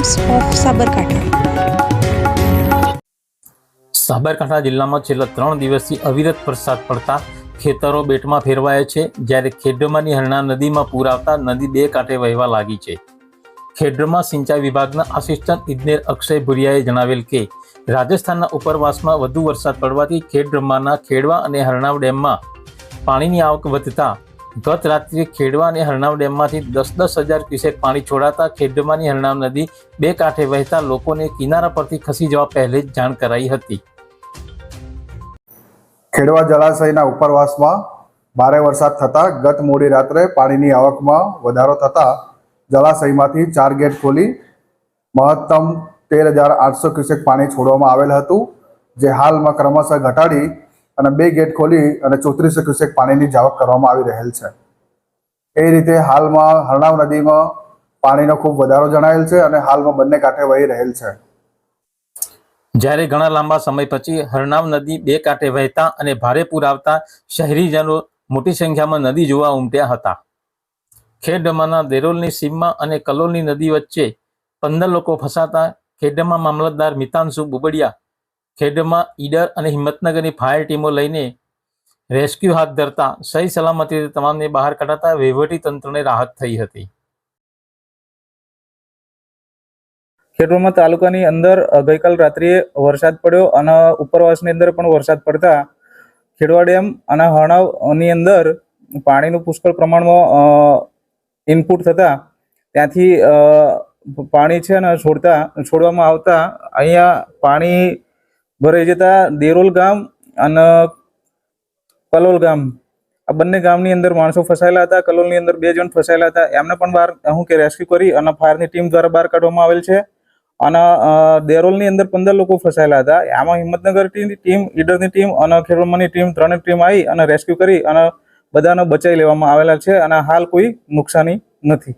Times of Sabarkantha. Sabarkantha જિલ્લામાં છેલ્લા 3 દિવસથી અવિરત વરસાદ પડતા ખેતરો બેટમાં ફેરવાયા છે, જ્યારે ખેડબ્રહ્માની હરણા નદીમાં પૂર આવતા નદી બે કાંઠે વહેવા લાગી છે। ખેડબ્રહ્મા સિંચાઈ વિભાગના આસિસ્ટન્ટ ઇજનેર અક્ષય ભુરિયાએ જણાવેલ કે રાજસ્થાનના ઉપરવાસમાં વધુ વરસાદ પડવાથી ખેડબ્રહ્માના ખેડવા અને હરણાવ ડેમમાં પાણીની આવક વધતા ગત રાત્રે ખેડવા અને હરણાવ ડેમમાંથી 10,000 ક્યુસેક પાણી છોડાતા ખેડબ્રહ્માની હરણાવ નદી બે કાંઠે વહેતા લોકોને કિનારા પરથી ખસી જવા પહેલે જ જાણ કરાઈ હતી। ખેડવા જળાશયના ઉપરવાસમાં ભારે વરસાદ થતાં ગત મોડી રાત્રે પાણીની આવકમાં વધારો થતાં જળાશયમાંથી 4 ગેટ ખોલી મહત્તમ 13,800 ક્યુસેક પાણી છોડવામાં આવેલ હતું, જે હાલમાં ક્રમશઃ ઘટાડી અને 2 ગેટ ખોલી અને 3400 ક્યુસેક પાણીની જાવક કરવામાં આવી રહેલ છે। એ રીતે હાલમાં હરણાવ નદીમાં પાણીનો ખૂબ વધારો જણાયેલ છે અને હાલમાં બંને કાંઠે વહી રહેલ છે। જ્યારે ઘણા લાંબા સમય પછી હરણાવ નદી બે કાંઠે વહેતા અને ભારે પૂર આવતા શહેરીજનો મોટી સંખ્યામાં નદી જોવા ઉમટ્યા હતા। ખેડબ્રહ્માના દેરોલની સીમમાં અને કલોલની નદી વચ્ચે 15 લોકો ફસાતા ખેડબ્રહ્મા મામલતદાર મિતાંશુ બુબડિયા ખેડબ્રહ્મા, ઈડર અને હિંમતનગરની ફાયર ટીમો લઈને રેસ્ક્યુ હાથ ધરતા સહી સલામતી તમામને બહાર કાઢાતા વહીવટી તંત્રને રાહત થઈ હતી। ખેડબ્રહ્મા તાલુકાની અંદર ગઈકાલ રાત્રિએ વરસાદ પડ્યો અને ઉપરવાસની અંદર પણ વરસાદ પડતા ખેડવા ડેમ અને હરણાવની અંદર પાણીનું પુષ્કળ પ્રમાણમાં ઇનપુટ થતા ત્યાંથી પાણી છે ને છોડવામાં આવતા અહીંયા પાણી ભરાઈ જતા દેરોલ ગામ અને કલોલ ગામ આ બંને ગામની અંદર માણસો ફસાયેલા હતા। કલોલની અંદર 2 જણ ફસાયેલા હતા, એમને પણ બહાર રેસ્ક્યુ કરી અને ફાયરની ટીમ દ્વારા બહાર કાઢવામાં આવેલ છે। અને દેરોલની અંદર 15 લોકો ફસાયેલા હતા, આમાં હિંમતનગરની ટીમ, ઈડરની ટીમ અને ખેડબ્રહ્માની ટીમ ત્રણેય ટીમ આવી અને રેસ્ક્યુ કરી અને બધાને બચાવી લેવામાં આવેલા છે અને હાલ કોઈ નુકસાની નથી।